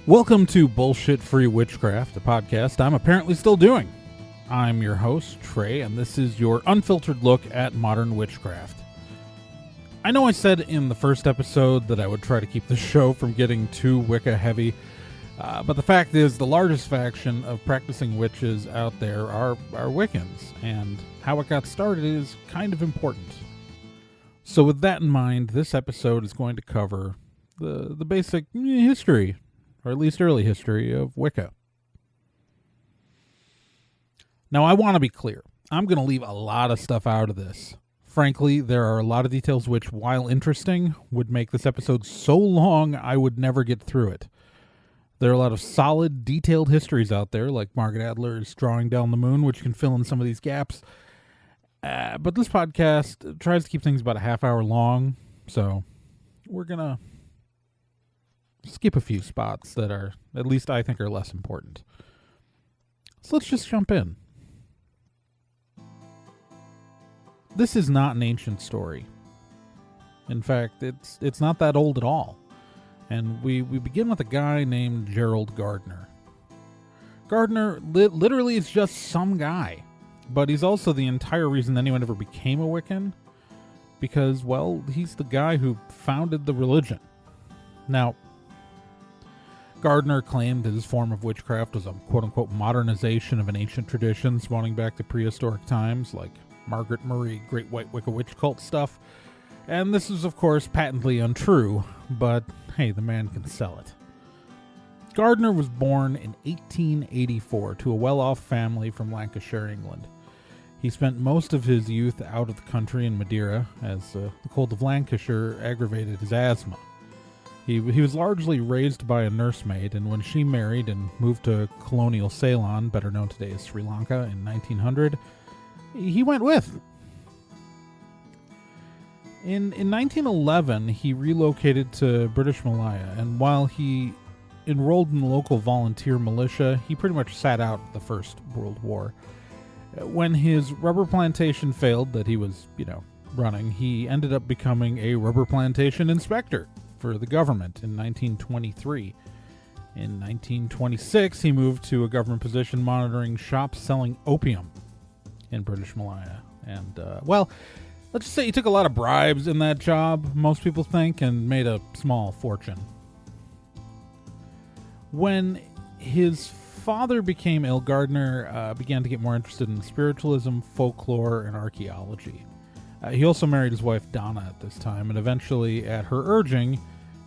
Welcome to BS-Free Witchcraft, a podcast I'm apparently still doing. I'm your host, Trae, and this is your unfiltered look at modern witchcraft. I know I said in the first episode that I would try to keep the show from getting too Wicca heavy, but the fact is the largest faction of practicing witches out there are Wiccans, and how it got started is kind of important. So with that in mind, this episode is going to cover the basic history, or at least early history, of Wicca. Now, I want to be clear. I'm going to leave a lot of stuff out of this. Frankly, there are a lot of details which, while interesting, would make this episode so long I would never get through it. There are a lot of solid, detailed histories out there, like Margaret Adler's Drawing Down the Moon, which can fill in some of these gaps. But this podcast tries to keep things about a half hour long, so we're going to skip a few spots that are, at least I think, are less important. So let's just jump in. This is not an ancient story. In fact, it's not that old at all. And we begin with a guy named Gerald Gardner. Gardner literally is just some guy, but he's also the entire reason anyone ever became a Wiccan, because, well, he's the guy who founded the religion. Now, Gardner claimed that his form of witchcraft was a quote-unquote modernization of an ancient tradition spawning back to prehistoric times, like Margaret Murray, Great White Wicca Witch Cult stuff. And this is, of course, patently untrue, but hey, the man can sell it. Gardner was born in 1884 to a well-off family from Lancashire, England. He spent most of his youth out of the country in Madeira, as the cold of Lancashire aggravated his asthma. He was largely raised by a nursemaid, and when she married and moved to colonial Ceylon, better known today as Sri Lanka, in 1900, he went with. In 1911, he relocated to British Malaya, and while he enrolled in the local volunteer militia, he pretty much sat out the First World War. When his rubber plantation failed that he was, running, he ended up becoming a rubber plantation inspector for the government in 1923. In 1926, he moved to a government position monitoring shops selling opium in British Malaya. And, let's just say he took a lot of bribes in that job, most people think, and made a small fortune. When his father became ill, Gardner began to get more interested in spiritualism, folklore, and archaeology. He also married his wife Donna at this time, and eventually, at her urging,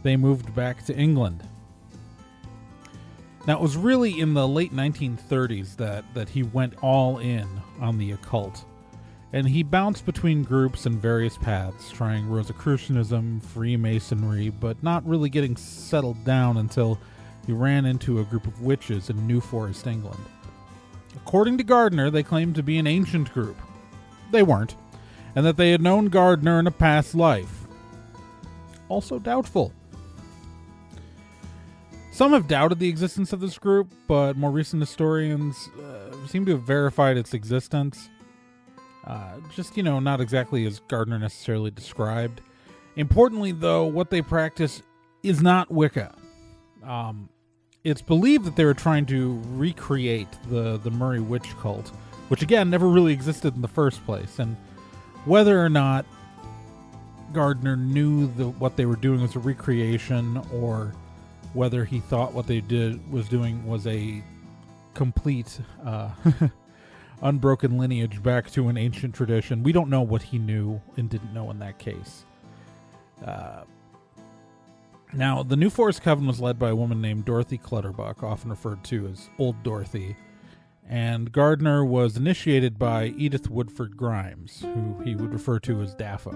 they moved back to England. Now, it was really in the late 1930s that he went all in on the occult, and he bounced between groups and various paths, trying Rosicrucianism, Freemasonry, but not really getting settled down until he ran into a group of witches in New Forest, England. According to Gardner, they claimed to be an ancient group. They weren't, and that they had known Gardner in a past life. Also doubtful. Some have doubted the existence of this group, but more recent historians seem to have verified its existence. Not exactly as Gardner necessarily described. Importantly, though, what they practice is not Wicca. It's believed that they were trying to recreate the Murray witch cult, which again never really existed in the first place. And whether or not Gardner knew what they were doing was a recreation, or whether he thought what they was doing was a complete unbroken lineage back to an ancient tradition, we don't know what he knew and didn't know in that case. Now, the New Forest Coven was led by a woman named Dorothy Clutterbuck, often referred to as Old Dorothy, and Gardner was initiated by Edith Woodford Grimes, who he would refer to as Daffo.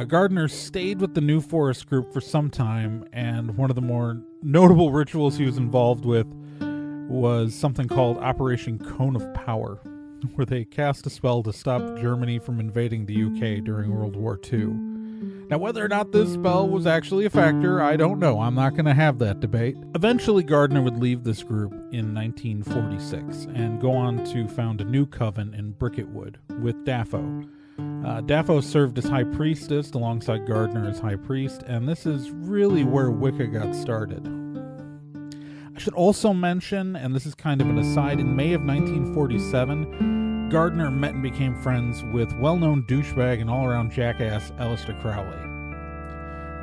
Gardner stayed with the New Forest group for some time, and one of the more notable rituals he was involved with was something called Operation Cone of Power, where they cast a spell to stop Germany from invading the UK during World War II. Now, whether or not this spell was actually a factor, I don't know. I'm not going to have that debate. Eventually, Gardner would leave this group in 1946 and go on to found a new coven in Bricket Wood with Daffo. Daffo served as high priestess alongside Gardner as high priest, and this is really where Wicca got started. Should also mention, and this is kind of an aside, in May of 1947, Gardner met and became friends with well-known douchebag and all-around jackass Aleister Crowley.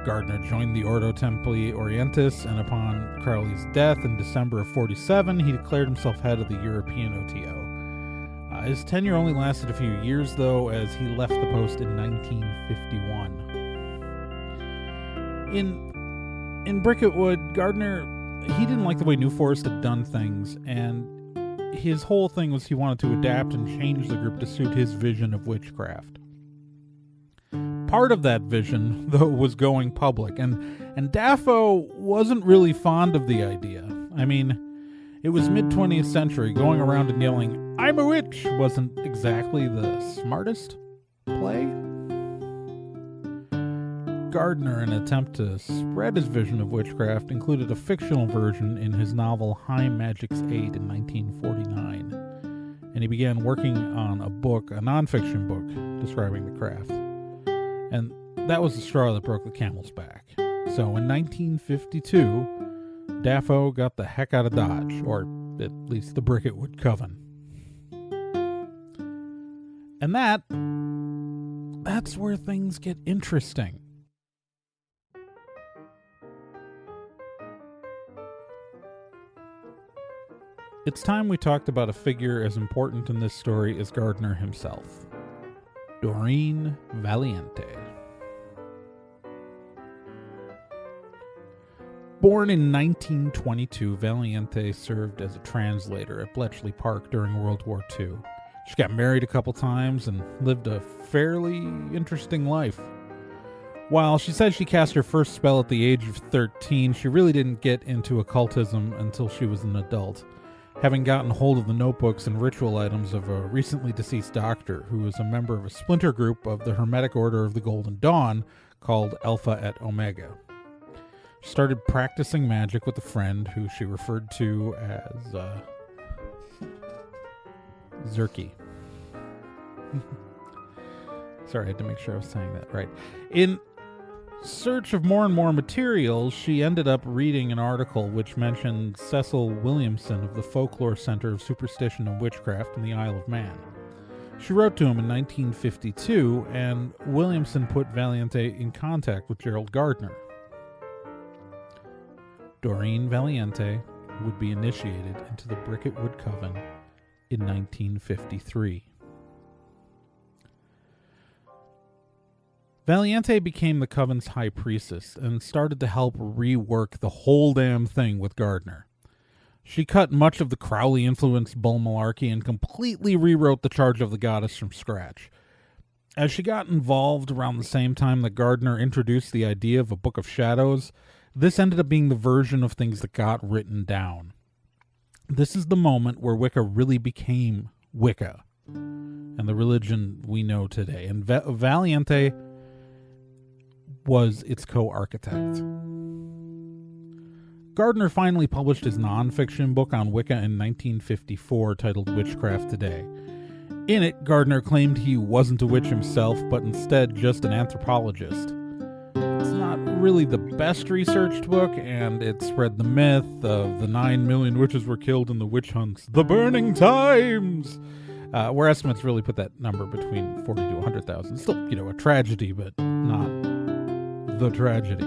Gardner joined the Ordo Templi Orientis, and upon Crowley's death in December of 47, he declared himself head of the European OTO. His tenure only lasted a few years, though, as he left the post in 1951. In Bricket Wood, Gardner, he didn't like the way New Forest had done things, and his whole thing was he wanted to adapt and change the group to suit his vision of witchcraft. Part of that vision, though, was going public, and Daffo wasn't really fond of the idea. I mean, it was mid-20th century. Going around and yelling, "I'm a witch," wasn't exactly the smartest play. Gardner, in an attempt to spread his vision of witchcraft, included a fictional version in his novel High Magic's Aid in 1949. And he began working on a nonfiction book, describing the craft. And that was the straw that broke the camel's back. So in 1952, Daffo got the heck out of Dodge, or at least the Bricket Wood Coven. And that's where things get interesting. It's time we talked about a figure as important in this story as Gardner himself. Doreen Valiente. Born in 1922, Valiente served as a translator at Bletchley Park during World War II. She got married a couple times and lived a fairly interesting life. While she said she cast her first spell at the age of 13, she really didn't get into occultism until she was an adult, having gotten hold of the notebooks and ritual items of a recently deceased doctor who was a member of a splinter group of the Hermetic Order of the Golden Dawn called Alpha et Omega. She started practicing magic with a friend who she referred to as Zerky. Sorry, I had to make sure I was saying that right. In search of more and more materials, she ended up reading an article which mentioned Cecil Williamson of the Folklore Center of Superstition and Witchcraft in the Isle of Man. She wrote to him in 1952, and Williamson put Valiente in contact with Gerald Gardner. Doreen Valiente would be initiated into the Bricket Wood Coven in 1953. Valiente became the Coven's high priestess and started to help rework the whole damn thing with Gardner. She cut much of the Crowley-influenced bull malarkey and completely rewrote the Charge of the Goddess from scratch. As she got involved around the same time that Gardner introduced the idea of a Book of Shadows, this ended up being the version of things that got written down. This is the moment where Wicca really became Wicca, and the religion we know today. And Valiente was its co-architect. Gardner finally published his non-fiction book on Wicca in 1954 titled Witchcraft Today. In it, Gardner claimed he wasn't a witch himself, but instead just an anthropologist. It's not really the best researched book, and it spread the myth of the 9 million witches were killed in the witch hunts, the burning times, where estimates really put that number between 40 to 100,000. Still, a tragedy, but not the tragedy.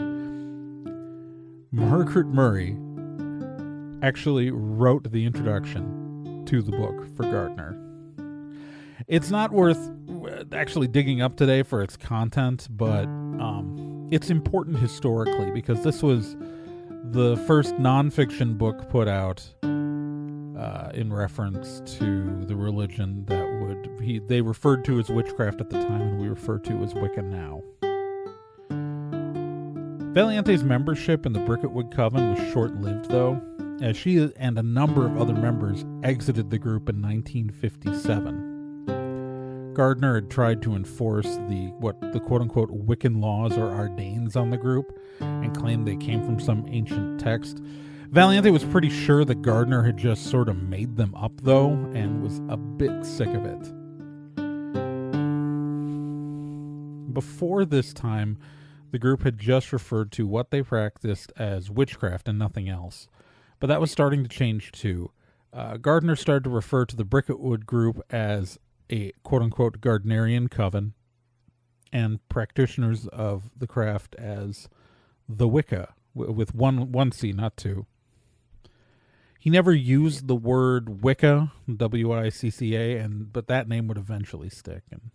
Margaret Murray actually wrote the introduction to the book for Gardner. It's not worth actually digging up today for its content, but it's important historically because this was the first nonfiction book put out in reference to the religion that they referred to as witchcraft at the time, and we refer to as Wicca now. Valiente's membership in the Bricket Wood Coven was short-lived, though, as she and a number of other members exited the group in 1957. Gardner had tried to enforce the quote-unquote Wiccan laws or ardanes on the group and claimed they came from some ancient text. Valiente was pretty sure that Gardner had just sort of made them up, though, and was a bit sick of it. Before this time, the group had just referred to what they practiced as witchcraft and nothing else. But that was starting to change too. Gardner started to refer to the Bricket Wood group as a quote-unquote Gardnerian coven, and practitioners of the craft as the Wicca, with one C, not two. He never used the word Wicca, W-I-C-C-A, but that name would eventually stick. And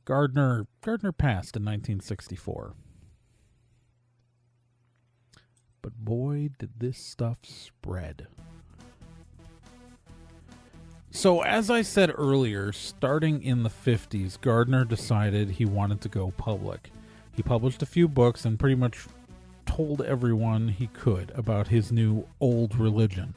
Gardner passed in 1964. But boy, did this stuff spread. So as I said earlier, starting in the 50s, Gardner decided he wanted to go public. He published a few books and pretty much told everyone he could about his new old religion.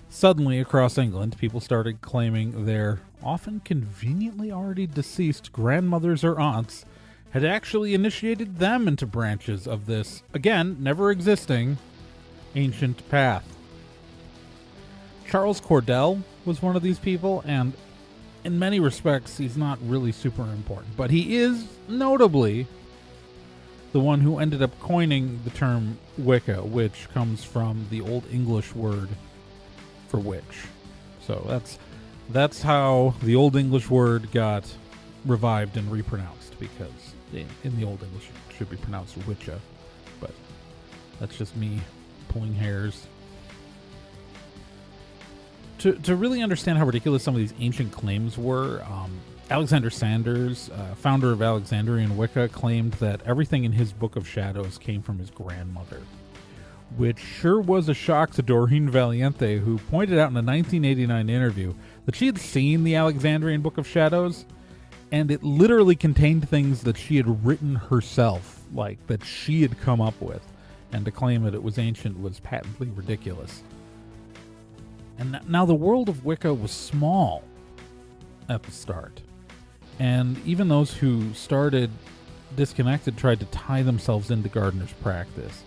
Suddenly, across England, people started claiming their often conveniently already deceased grandmothers or aunts had actually initiated them into branches of this, again, never existing, ancient path. Charles Cordell was one of these people, and in many respects, he's not really super important, but he is notably the one who ended up coining the term Wicca, which comes from the Old English word for witch. So that's how the Old English word got revived and repronounced, because in the Old English it should be pronounced Wicca, but that's just me pulling hairs. To really understand how ridiculous some of these ancient claims were, Alexander Sanders, founder of Alexandrian Wicca, claimed that everything in his Book of Shadows came from his grandmother, which sure was a shock to Doreen Valiente, who pointed out in a 1989 interview that she had seen the Alexandrian Book of Shadows, and it literally contained things that she had written herself, like that she had come up with, and to claim that it was ancient was patently ridiculous. And now the world of Wicca was small at the start. And even those who started disconnected tried to tie themselves into Gardner's practice.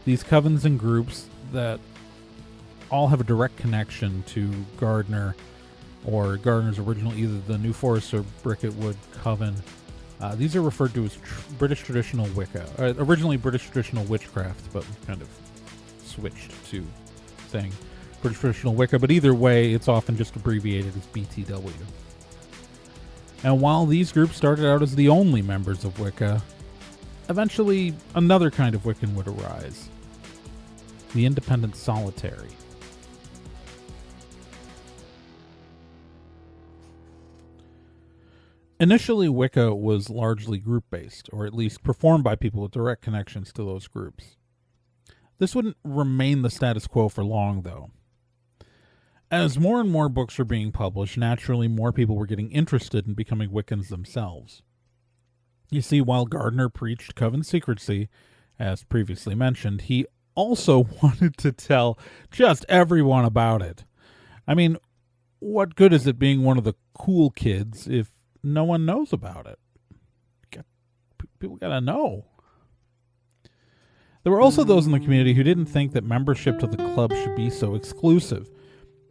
These covens and groups that all have a direct connection to Gardner or Gardner's original, either the New Forest or Bricket Wood Coven. These are referred to as British Traditional Wicca. Originally British Traditional Witchcraft, but kind of switched to saying British Traditional Wicca, but either way, it's often just abbreviated as BTW. And while these groups started out as the only members of Wicca, eventually another kind of Wiccan would arise. The independent solitary. Initially, Wicca was largely group-based, or at least performed by people with direct connections to those groups. This wouldn't remain the status quo for long, though. As more and more books were being published, naturally more people were getting interested in becoming Wiccans themselves. You see, while Gardner preached coven secrecy, as previously mentioned, he also wanted to tell just everyone about it. I mean, what good is it being one of the cool kids if no one knows about it? People gotta know. There were also those in the community who didn't think that membership to the club should be so exclusive,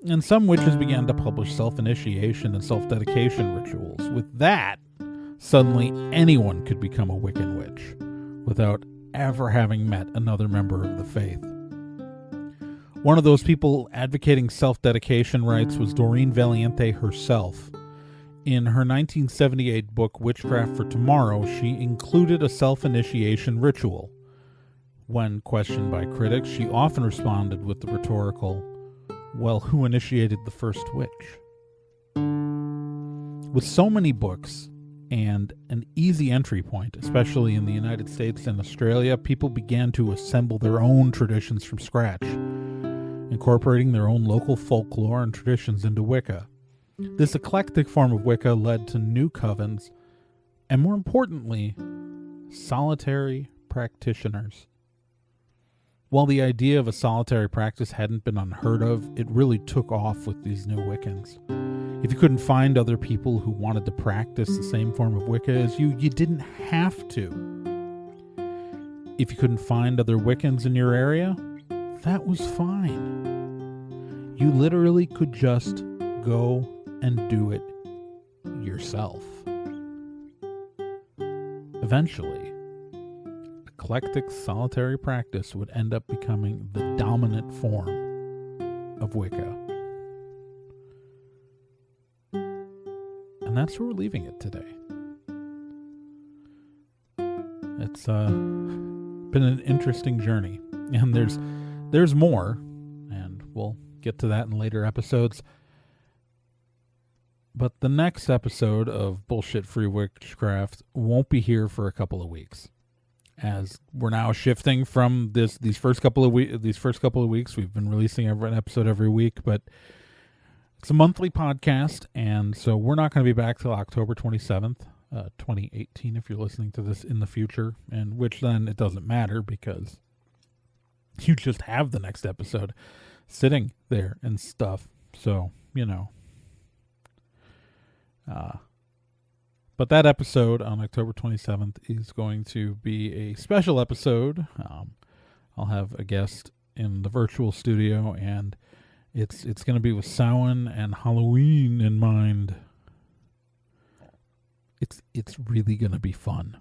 and some witches began to publish self-initiation and self-dedication rituals. With that, suddenly anyone could become a Wiccan witch without ever having met another member of the faith. One of those people advocating self-dedication rites was Doreen Valiente herself. In her 1978 book, Witchcraft for Tomorrow, she included a self-initiation ritual. When questioned by critics, she often responded with the rhetorical, "Well, who initiated the first witch?" With so many books and an easy entry point, especially in the United States and Australia, people began to assemble their own traditions from scratch, incorporating their own local folklore and traditions into Wicca. This eclectic form of Wicca led to new covens, and more importantly, solitary practitioners. While the idea of a solitary practice hadn't been unheard of, it really took off with these new Wiccans. If you couldn't find other people who wanted to practice the same form of Wicca as you didn't have to. If you couldn't find other Wiccans in your area, that was fine. You literally could just go and do it yourself. Eventually, a eclectic solitary practice would end up becoming the dominant form of Wicca. And that's where we're leaving it today. It's been an interesting journey, and there's more, and we'll get to that in later episodes. But the next episode of Bullshit-Free Witchcraft won't be here for a couple of weeks, as we're now shifting from these first couple of weeks. We've been releasing an episode every week, but it's a monthly podcast, and so we're not going to be back till October 27th, 2018, if you're listening to this in the future, and which then it doesn't matter because you just have the next episode sitting there and stuff. So, but that episode on October 27th is going to be a special episode. I'll have a guest in the virtual studio, and it's going to be with Samhain and Halloween in mind. It's really going to be fun.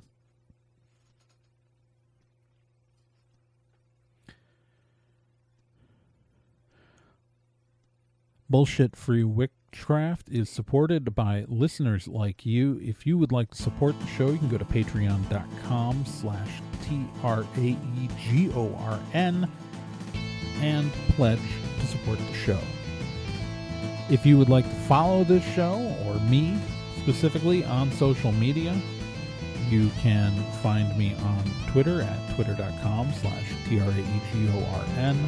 Bullshit-Free Witchcraft is supported by listeners like you. If you would like to support the show, you can go to patreon.com/TRAEGORN and pledge to support the show. If you would like to follow this show, or me specifically, on social media, you can find me on Twitter at twitter.com/TRAEGORN.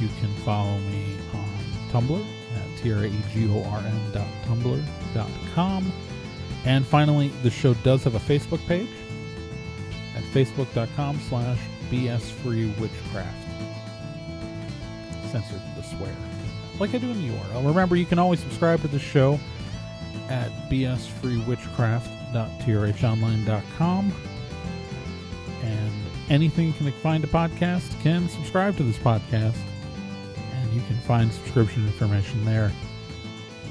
You can follow me on Tumblr at traegorn.tumblr.com. And finally, the show does have a Facebook page at facebook.com/BS-Free Witchcraft. Censored the swear, like I do in the URL. Remember, you can always subscribe to the show at bsfreewitchcraft.trhonline.com. And anything you can find a podcast can subscribe to this podcast. You can find subscription information there.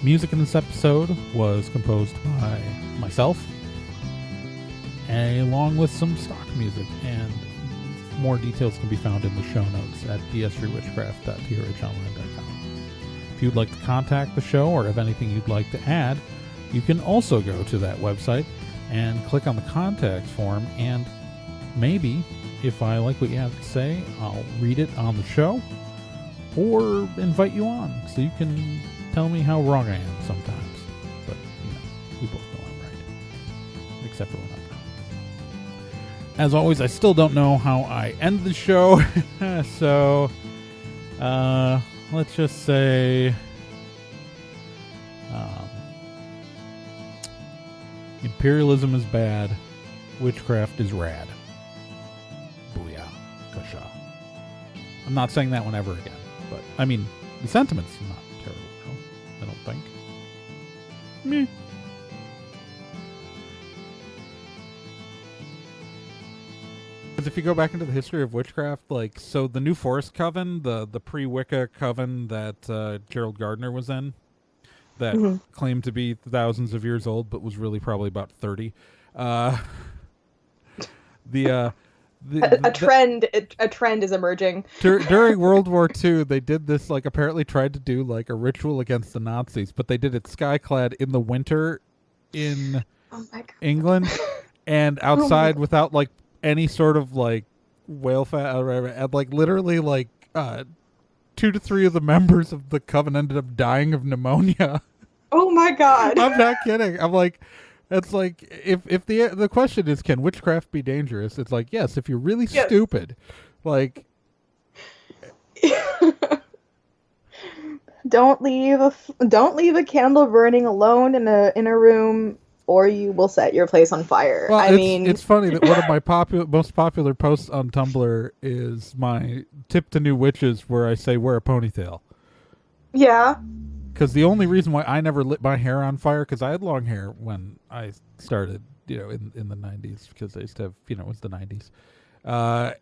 Music in this episode was composed by myself, along with some stock music, and more details can be found in the show notes at bsfreewitchcraft.trhonline.com. If you'd like to contact the show or have anything you'd like to add, you can also go to that website and click on the contact form, and maybe, if I like what you have to say, I'll read it on the show, or invite you on so you can tell me how wrong I am sometimes. But, we both know I'm right. Except for when I'm not. As always, I still don't know how I end the show. So, let's just say, imperialism is bad. Witchcraft is rad. Booyah. Kasha. I'm not saying that one ever again. But, the sentiment's not terrible, I don't think. Meh. Because if you go back into the history of witchcraft, so the New Forest Coven, the pre-Wicca coven that Gerald Gardner was in, that claimed to be thousands of years old, but was really probably about 30. A trend is emerging. During World War II, they did this, apparently tried to do, a ritual against the Nazis, but they did it sky-clad in the winter in England, and outside without, any sort of, whale fat, or whatever, and, literally, 2 to 3 of the members of the coven ended up dying of pneumonia. Oh, my God. I'm not kidding. I'm like... It's if the question is, can witchcraft be dangerous? It's yes, if you're really stupid. Don't leave a candle burning alone in a room, or you will set your place on fire. Well, it's funny that one of my most popular posts on Tumblr is my tip to new witches, where I say wear a ponytail. Yeah. Because the only reason why I never lit my hair on fire, because I had long hair when I started, in the 90s, because I used to have, it was the 90s. I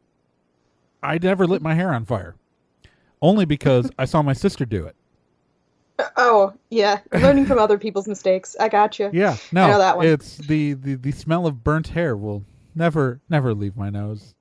never lit my hair on fire. Only because I saw my sister do it. Oh, yeah. Learning from other people's mistakes. I got you. Yeah, no. I know that one. It's the smell of burnt hair will Never leave my nose.